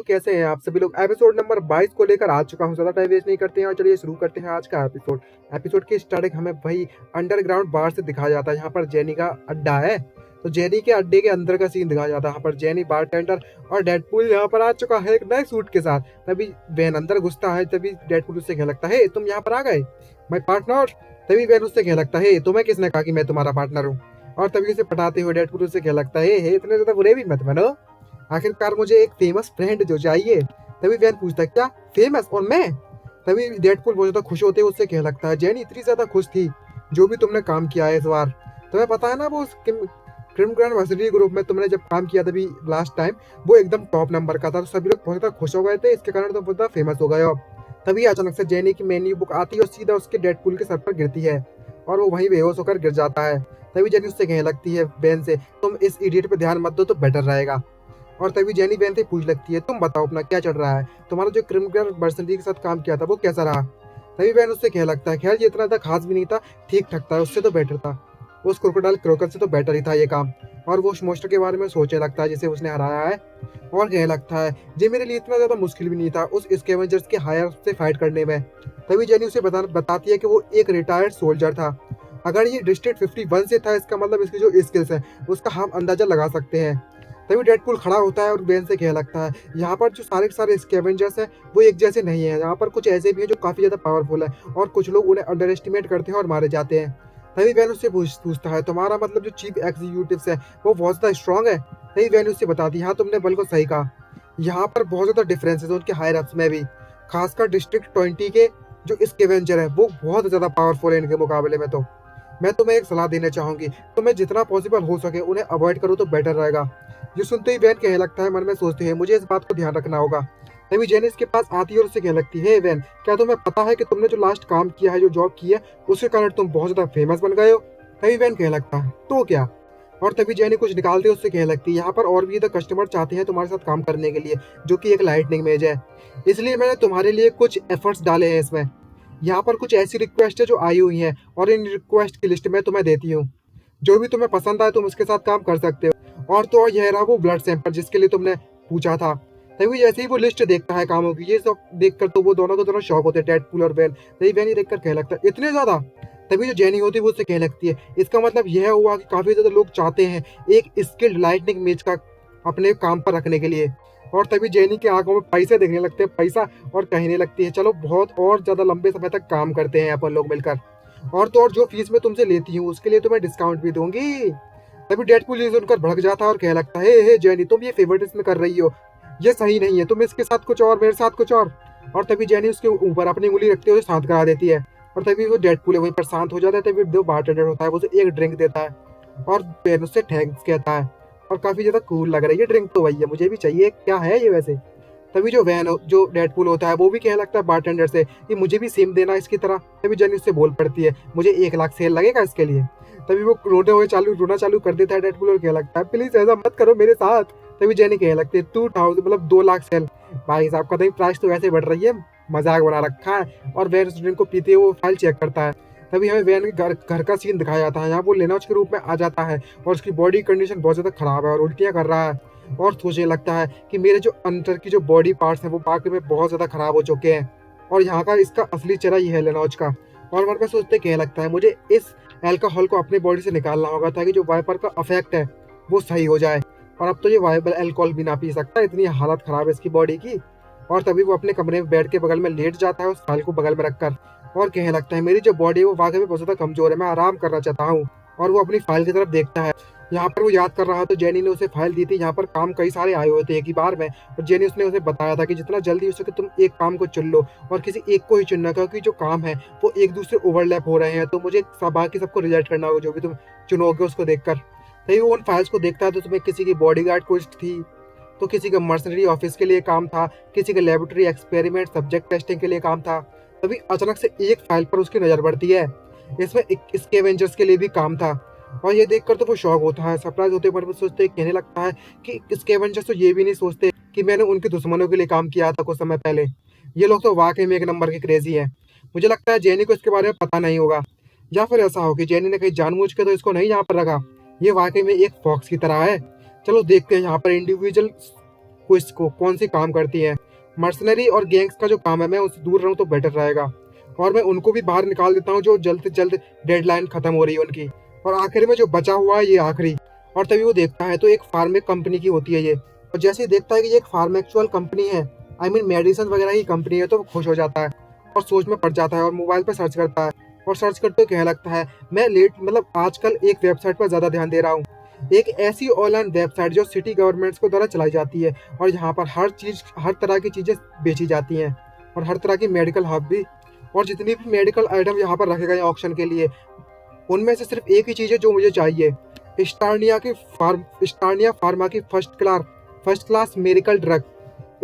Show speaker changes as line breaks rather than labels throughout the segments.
कैसे हैं आप सभी लोग। एपिसोड नंबर 22 को लेकर आ चुका हूं। ज़्यादा टाइम वेस्ट नहीं करते हैं और चलिए शुरू करते हैं आज का एपिसोड। एपिसोड की स्टार्टिंग हमें वही अंडरग्राउंड बार से दिखाया जाता है। यहाँ पर जेनी का अड्डा है, तो जेनी के अड्डे के अंदर का सीन दिखाया जाता है। यहाँ पर जेनी, बारटेंडर और डेडपूल यहाँ पर आ चुका है एक नए सूट के साथ। तभी वैन अंदर घुसता है, तभी डेडपूल उससे कहने लगता है, तुम यहाँ पर आ गए माय पार्टनर। तभी वैन उससे कहने लगता है, तुम्हें किसने कहा कि मैं तुम्हारा पार्टनर हूँ। और तभी उसे पटाते हुए डेडपूल उससे कहने लगता है, इतने ज्यादा बुरे भी मत बनो, आखिरकार मुझे एक फेमस फ्रेंड जो चाहिए। तभी वैन पूछता है, क्या फेमस और मैं। तभी डेडपूल बहुत ज्यादा खुश होते हुए उससे कहने लगता है, जेनी इतनी ज्यादा खुश थी जो भी तुमने काम किया है इस बार। तुम्हें पता है ना वो क्रिम ग्रैंड वर्सिटी ग्रुप में तुमने जब काम किया तभी लास्ट टाइम वो एकदम टॉप नंबर का था, तो सभी लोग बहुत ज्यादा खुश हो गए थे, इसके कारण तुम बहुत ज्यादा फेमस हो गए हो। तभी अचानक से जेनी की मेन्यू बुक आती है और सीधा उसके डेडपूल के सर पर गिरती है और वो वहीं बेहोश होकर गिर जाता है। तभी जेनी उससे कहने लगती है बेन से, तुम इस इडियट पे ध्यान मत दो तो बेटर रहेगा। और तभी जेनी बेन से पूछ लगती है, तुम बताओ अपना क्या चल रहा है, तुम्हारा जो क्रिमिनल बर्सनरी के साथ काम किया था वो कैसा रहा। तभी बेन उससे कहने लगता है, खैर ये इतना था खास भी नहीं था, ठीक ठाक था, उससे तो बेटर था, उस क्रोकोडाइल क्रोकर से तो बेटर ही था ये काम। और वो उस मोस्टर के बारे में सोचने लगता है जिसे उसने हराया है और कहने लगता है, ये मेरे लिए इतना ज्यादा मुश्किल भी नहीं था उस स्कैवेंजर्स के हायर से फाइट करने में। तभी जेनी उसे बताती है कि वो एक रिटायर्ड सोल्जर था। अगर ये डिस्ट्रिक्ट 51 से था, इसका मतलब इसकी जो स्किल्स है उसका हम अंदाजा लगा सकते हैं। तभी डेडपूल खड़ा होता है और बेन से कहने लगता है, यहाँ पर जो सारे के सारे स्कैवेंजर्स हैं वो एक जैसे नहीं है, यहाँ पर कुछ ऐसे भी हैं जो काफी ज्यादा पावरफुल है और कुछ लोग उन्हें अंडर एस्टिमेट करते हैं और मारे जाते हैं। तभी बेन उससे पूछता है, तुम्हारा मतलब जो चीफ एग्जीक्यूटिव है वो बहुत ज्यादा स्ट्रॉन्ग है। तभी बेन उससे बताती है, हाँ तुमने बिल्कुल सही कहा, यहाँ पर बहुत ज्यादा डिफरेंस है उनके हायर अप्स में भी, खासकर डिस्ट्रिक्ट 20 के जो स्कैवेंजर है वो बहुत ज्यादा पावरफुल है इनके मुकाबले में। तो मैं तुम्हें एक सलाह देना चाहूंगी, तुम्हें जितना पॉसिबल हो सके उन्हें अवॉइड करो तो बेटर रहेगा। ये सुनते ही वैन कहने लगता है, मन में सोचते हैं मुझे इस बात को ध्यान रखना होगा। तभी जेनिस के पास आती है और उससे कहने लगती है, वैन क्या तुम्हें पता है कि तुमने जो लास्ट काम किया है, जो जॉब की है, उसके कारण तुम बहुत ज्यादा फेमस बन गए हो। तभी वैन कहने लगता है, तो क्या। और तभी जेनी कुछ निकालते उससे कहने लगती है, यहाँ पर और भी कस्टमर चाहते हैं तुम्हारे साथ काम करने के लिए, जो कि एक लाइटनिंग मेज है, इसलिए मैंने तुम्हारे लिए कुछ एफर्ट्स डाले हैं इसमें। यहाँ पर कुछ ऐसी रिक्वेस्ट है जो आई हुई है और इन रिक्वेस्ट की लिस्ट में तुम्हें देती हूँ, जो भी तुम्हें पसंद आए तुम उसके साथ काम कर सकते हो। और तो और यह रहा वो ब्लड सैंपल जिसके लिए तुमने पूछा था। तभी जैसे ही वो लिस्ट देखता है कामों की, ये सब देखकर तो वो दोनों को दोनों शौक होते हैं, डेडपूल और वैन। तभी वैन ये देखकर कहने लगता है, इतने ज्यादा। तभी जो जेनी होती है वो उससे कहने लगती है, इसका मतलब यह हुआ कि काफी ज्यादा लोग चाहते हैं एक स्किल्ड लाइटनिंग मेज का अपने काम पर रखने के लिए। और तभी जेनी की आंखों में पैसे दिखने लगते हैं, पैसा, और कहने लगती है, चलो बहुत और ज्यादा लंबे समय तक काम करते हैं अपन लोग मिलकर, और तो और जो फीस मैं तुमसे लेती हूँ उसके लिए तुम्हें डिस्काउंट भी दूंगी। तभी डेडपूल ये सुनकर भड़क जाता है और कहने लगता है, हे जेनी तुम ये फेवरेटिज्म कर रही हो, ये सही नहीं है, तुम इसके साथ कुछ और मेरे साथ कुछ और। और तभी जेनी उसके ऊपर अपनी उंगली रखते हुए शांत करा देती है और तभी वो डेडपूल वहीं पर शांत हो जाता है। तभी जो बारटेंडर होता है वो उसे एक ड्रिंक देता है और बेन उससे थैंक्स कहता है और काफी ज्यादा कूल लग रही है ड्रिंक, तो भैया मुझे भी चाहिए, क्या है ये वैसे। तभी जो डेडपूल होता है वो भी कहने लगता है बारटेंडर से कि मुझे भी सेम देना इसकी तरह। तभी जेनी उससे बोल पड़ती है, मुझे 1 लाख सेल लगेगा इसके लिए। तभी वो रोना चालू कर देता है डेडपूल और कहने लगता है, प्लीज ऐसा मत करो मेरे साथ। तभी जेनी कहने लगती है, 2000 मतलब 2 लाख सेल। भाई साहब का तभी प्राइस तो वैसे बढ़ रही है, मजाक बना रखा है। और वैन उस ड्रिंक को पीते हुए वो फाइल चेक करता है। तभी हमें वैन के घर का सीन दिखाया जाता है। यहाँ वो लेनौज के रूप में आ जाता है और उसकी बॉडी कंडीशन बहुत ज्यादा खराब है और उल्टियाँ कर रहा है और सोचने लगता है कि मेरे जो अंदर की जो बॉडी पार्ट्स हैं वो वाकई में बहुत ज्यादा खराब हो चुके हैं और यहाँ का इसका असली चेहरा ये है लेनौज का। और मन में सोचते कहने लगता है, मुझे इस एल्कोहल को अपनी बॉडी से निकालना होगा ताकि जो वाइपर का अफेक्ट है वो सही हो जाए। और अब तो ये वाइपर अल्कोहल भी ना पी सकता, इतनी हालत खराब है इसकी बॉडी की। और तभी वो अपने कमरे में बेड के बगल में लेट जाता है उस फाइल को बगल में रखकर और कहने लगता है, मेरी जो बॉडी है वो वाकई में बहुत ज्यादा कमजोर है, मैं आराम करना चाहता हूँ। और वो अपनी फाइल की तरफ देखता है। यहाँ पर वो याद कर रहा था जेनी ने उसे फाइल दी थी, यहाँ पर काम कई सारे आए हुए थे एक ही बार में, और जेनी उसने उसे बताया था कि जितना जल्दी हो सके तुम एक काम को चुन लो और किसी एक को ही चुनना, क्योंकि जो काम है वो एक दूसरे ओवरलैप हो रहे हैं, तो मुझे बाकी सबको रिजेक्ट करना होगा जो भी तुम चुनोगे उसको देखकर। तभी वो उन फाइल्स को देखता है तो तुम्हें किसी की बॉडी गार्ड पोस्ट थी, तो किसी का मर्सनरी ऑफिस के लिए काम था, किसी का लेबोरेटरी एक्सपेरिमेंट सब्जेक्ट टेस्टिंग के लिए काम था। तभी अचानक से एक फाइल पर उसकी नजर पड़ती है, इसमें स्कैवेंजर्स के लिए भी काम था। और ये देखकर तो वो शॉक होता है, सरप्राइज होते पर वो सोचते कहने लगता है कि स्कैवेंजर्स तो ये भी नहीं सोचते कि मैंने उनके दुश्मनों के लिए काम किया था कुछ समय पहले, ये लोग तो वाकई में एक नंबर के क्रेजी हैं। मुझे लगता है जेनी को इसके बारे में पता नहीं होगा, या फिर ऐसा हो कि जेनी ने कहीं जानबूझ के तो इसको नहीं यहाँ पर रखा, ये वाकई में एक फॉक्स की तरह है। चलो देखते हैं यहाँ पर इंडिविजुअल क्विज को कौन सी काम करती है। मर्सनरी और गैंग्स का जो काम है मैं उससे दूर रहूँ तो बेटर रहेगा, और मैं उनको भी बाहर निकाल देता हूँ जो जल्द से जल्द डेडलाइन खत्म हो रही है उनकी। और आखिर में जो बचा हुआ है ये आखिरी, और तभी वो देखता है तो एक फार्मेक कंपनी की होती है ये, और जैसे ही देखता है कि ये एक फार्मेक्चुअल कंपनी है, आई मीन मेडिसिन वगैरह की कंपनी है, तो वो खुश हो जाता है और सोच में पड़ जाता है और मोबाइल पर सर्च करता है। और सर्च करते हुए कहने लगता है मैं लेट मतलब आजकल एक वेबसाइट पर ज़्यादा ध्यान दे रहा हूँ, एक ऐसी ऑनलाइन वेबसाइट जो सिटी गवर्नमेंट्स को द्वारा चलाई जाती है, और यहाँ पर हर तरह की चीज़ें बेची जाती हैं, और हर तरह की मेडिकल हब भी, और जितनी भी मेडिकल आइटम यहाँ पर रखे गए हैं ऑक्शन के लिए, उनमें से सिर्फ एक ही चीज़ है जो मुझे चाहिए, स्टार्निया फार्मा की फर्स्ट क्लास मेडिकल ड्रग,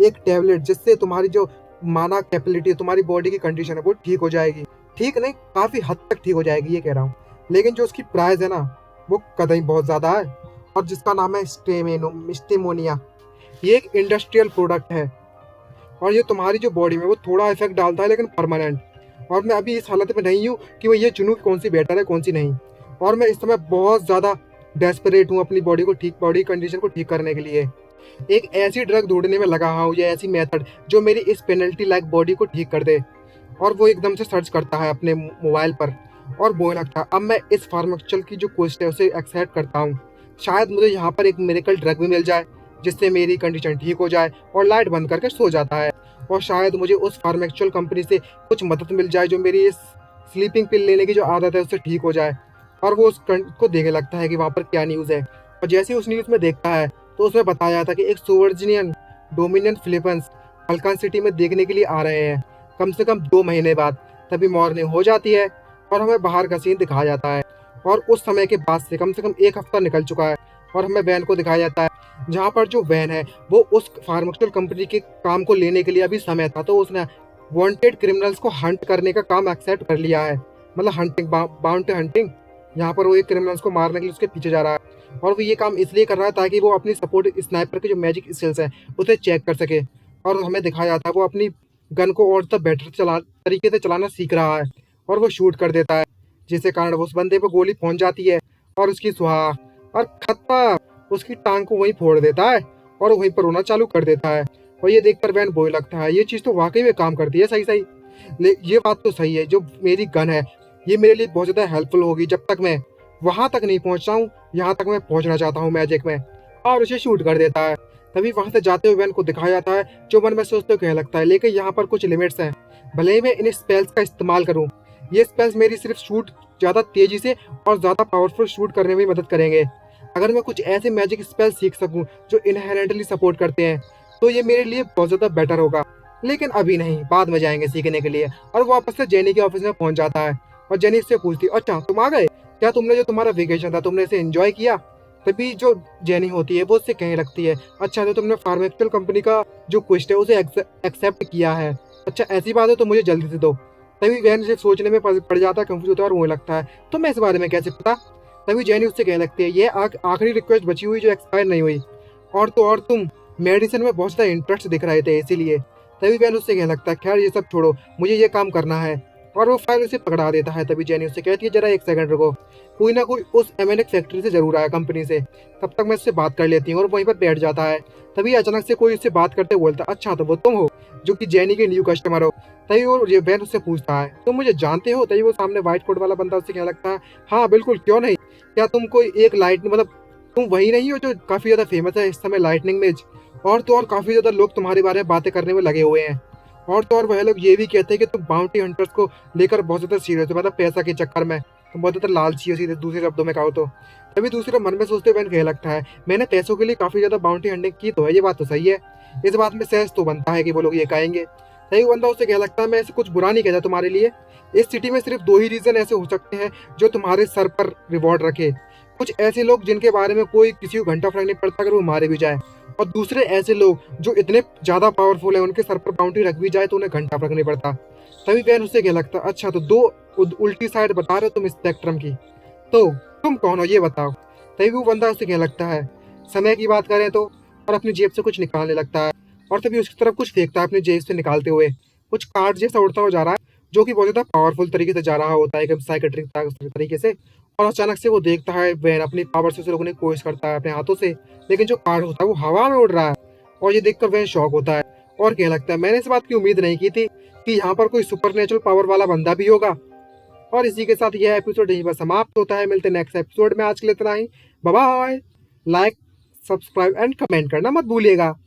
एक टैबलेट जिससे तुम्हारी जो माना कैपेबिलिटी है, तुम्हारी बॉडी की कंडीशन है वो ठीक हो जाएगी। ठीक नहीं, काफ़ी हद तक ठीक हो जाएगी ये कह रहा हूँ, लेकिन जो उसकी प्राइस है ना वो कतई बहुत ज़्यादा है, और जिसका नाम है स्टेमोनिया। ये एक इंडस्ट्रियल प्रोडक्ट है, और ये तुम्हारी जो बॉडी में वो थोड़ा इफेक्ट डालता है लेकिन परमानेंट। और मैं अभी इस हालत में नहीं हूँ कि मैं ये चुनूँ कि कौन सी बेटर है कौन सी नहीं, और मैं इस समय बहुत ज़्यादा डेस्परेट हूँ अपनी बॉडी कंडीशन को ठीक करने के लिए। एक ऐसी ड्रग ढूंढने में लगा हूँ या ऐसी मेथड जो मेरी इस पेनल्टी लाइक बॉडी को ठीक कर दे। और वो एकदम से सर्च करता है अपने मोबाइल पर और बोलने लगता है अब मैं इस फार्माक्यूटिकल की जो क्वेस्ट है उसे एक्सेप्ट करता हूँ, शायद मुझे यहाँ पर एक मेडिकल ड्रग भी मिल जाए जिससे मेरी कंडीशन ठीक हो जाए, और लाइट बंद करके सो जाता है। और शायद मुझे उस फार्माक्यूटिकल कंपनी से कुछ मदद मिल जाए जो मेरी इस स्लीपिंग पिल लेने की जो आदत है उससे ठीक हो जाए। और वो उसको देखने लगता है कि वहाँ पर क्या न्यूज़ है, और जैसे ही उस न्यूज़ में देखता है तो उसमें बताया था कि एक सोवर्जिनियन डोमिनियन फिलिपींस फल्कन सिटी में देखने के लिए आ रहे हैं कम से कम 2 महीने बाद। तभी मॉर्निंग हो जाती है और हमें बाहर का सीन दिखाया जाता है, और उस समय के बाद से कम 1 हफ्ता निकल चुका है, और हमें वैन को दिखाया जाता है जहाँ पर जो वैन है वो उस फार्मास्यूटिकल कंपनी के काम को लेने के लिए अभी समय था, तो उसने वांटेड क्रिमिनल्स को हंट करने का काम एक्सेप्ट कर लिया है, मतलब हंटिंग, बाउंटी हंटिंग। यहाँ पर वो एक क्रिमिनल्स को मारने के लिए उसके पीछे जा रहा है, और वो ये काम इसलिए कर रहा है ताकि वो अपनी सपोर्ट स्नाइपर के जो मैजिक स्किल्स हैं उसे चेक कर सके। और हमें दिखाया जाता है वो अपनी गन को और तब बेटर तरीके से चलाना सीख रहा है, और वो शूट कर देता है जिसके कारण उस बंदे पर गोली पहुंच जाती है और उसकी सुहा और खत्ता उसकी टांग को वहीं फोड़ देता है और वहीं पर रोना चालू कर देता है। और ये देखकर वैन बोलने लगता है ये चीज़ तो वाकई में काम करती है, सही सही ये बात तो सही है, जो मेरी गन है ये मेरे लिए बहुत ज़्यादा हेल्पफुल होगी जब तक मैं वहां तक नहीं पहुंचता हूँ, यहाँ तक मैं पहुंचना चाहता हूँ मैजिक में, और उसे शूट कर देता है। तभी वहां से जाते हुए वैन को दिखाया जाता है जो मन में सोचते हुए कहने लगता है लेकिन यहाँ पर कुछ लिमिट्स हैं, भले ही मैं इन स्पेल्स का इस्तेमाल करूँ, ये स्पेल्स मेरी सिर्फ शूट ज़्यादा तेजी से और ज़्यादा पावरफुल शूट करने में मदद करेंगे। अगर मैं कुछ ऐसे मैजिक स्पेल सीख सकूँ जो इनहेरेंटली सपोर्ट करते हैं तो ये मेरे लिए बहुत ज़्यादा बेटर होगा, लेकिन अभी नहीं, बाद में जाएंगे सीखने के लिए। और वो वापस से जेनी के ऑफिस में पहुंच जाता है, और जेनी उससे पूछती अच्छा तुम आ गए, क्या तुमने जो तुम्हारा वेकेशन था तुमने इसे एंजॉय किया। तभी जो जेनी होती है वो उससे कहने लगती है अच्छा तो तुमने फार्मास्यूटिकल कंपनी का जो क्वेस्ट है उसे एक्सेप्ट किया है, अच्छा ऐसी बात है तो मुझे जल्दी से दो। तभी वैन सिर्फ सोचने में पड़ जाता है, कंफ्यूज होता है और वो लगता है तो मैं इस बारे में कैसे पता। तभी जेनी उससे कहने लगती है ये आखिरी रिक्वेस्ट बची हुई जो एक्सपायर नहीं हुई, और तो और तुम मेडिसिन में बहुत ज़्यादा इंटरेस्ट दिख रहे थे इसीलिए। तभी वैन उससे कहने लगता है खैर ये सब छोड़ो, मुझे ये काम करना है, और वो फाइल उसे पकड़ा देता है। तभी जेनी उससे कहती है जरा एक सेकंड रुको, कोई ना कोई उस एमएनएक्स फैक्ट्री से जरूर आया कंपनी से, तब तक मैं उससे बात कर लेती हूँ, और वहीं पर बैठ जाता है। तभी अचानक से कोई उससे बात करते बोलता अच्छा तो वो तुम हो जो कि जेनी के न्यू कस्टमर हो। तभी वो ये वैन उससे पूछता है तुम मुझे जानते हो। तभी वो सामने व्हाइट कोट वाला बंदा उससे कहने लगता है हाँ बिल्कुल क्यों नहीं, क्या तुम कोई एक लाइट मतलब तुम वही नहीं हो जो काफ़ी ज़्यादा फेमस है इस समय लाइटनिंग में, और तो और काफ़ी ज़्यादा लोग तुम्हारे बारे में बातें करने में लगे हुए हैं, और तो और वह लोग ये भी कहते हैं कि तुम बाउंटी हंटर्स को लेकर बहुत ज़्यादा सीरियस हो, मतलब पैसा के चक्कर में तुम बहुत ज़्यादा लालची हो, सीधे दूसरे शब्दों में कहो तो। तभी दूसरे मन में सोचते हुए कहने लगता है मैंने पैसों के लिए काफ़ी ज़्यादा बाउंटी हंटिंग की तो है, ये बात तो सही है, इस बात में सेंस तो बनता है कि वो लोग ये कहेंगे। तभी बंदा उससे कहने लगता है मैं ऐसे कुछ बुरा नहीं कहता तुम्हारे लिए, इस सिटी में सिर्फ 2 ही रीज़न ऐसे हो सकते हैं जो तुम्हारे सर पर रिवॉर्ड रखे, कुछ ऐसे लोग जिनके बारे में कोई किसी को घंटा फर्क नहीं पड़ता अगर वो मारे भी जाए, और दूसरे ऐसे लोग जो इतने ज़्यादा पावरफुल हैं उनके सर पर बाउंटी रख भी जाए तो उन्हें घंटा फर्क नहीं पड़ता। तभी वैन उससे क्या लगता है अच्छा तो 2 उल्टी साइड बता रहे हो तुम स्पेक्ट्रम की, तो तुम कौन हो ये बताओ। तभी वो बंदा उससे क्या लगता है समय की बात करें तो, और अपनी जेब से कुछ निकालने लगता है, और तभी उसकी तरफ कुछ फेंकता है अपनी जेब से निकालते हुए, कुछ कार्ड जैसा उड़ता हुआ जा रहा है जो कि बहुत ज़्यादा पावरफुल तरीके से जा रहा होता है एकदम साइकेट्रिक तरीके से। और अचानक से वो देखता है वैन अपनी पावर से उसे रोकने की कोशिश करता है अपने हाथों से, लेकिन जो कार्ड होता है वो हवा में उड़ रहा है, और ये देखकर वह शॉक होता है और कहने लगता है मैंने इस बात की उम्मीद नहीं की थी कि यहाँ पर कोई सुपरनेचुरल पावर वाला बंदा भी होगा। और इसी के साथ यह एपिसोड यहीं पर समाप्त होता है। मिलते हैं नेक्स्ट एपिसोड में, आज के लिए इतना ही। Bye bye. Like, subscribe and comment करना मत भूलिएगा।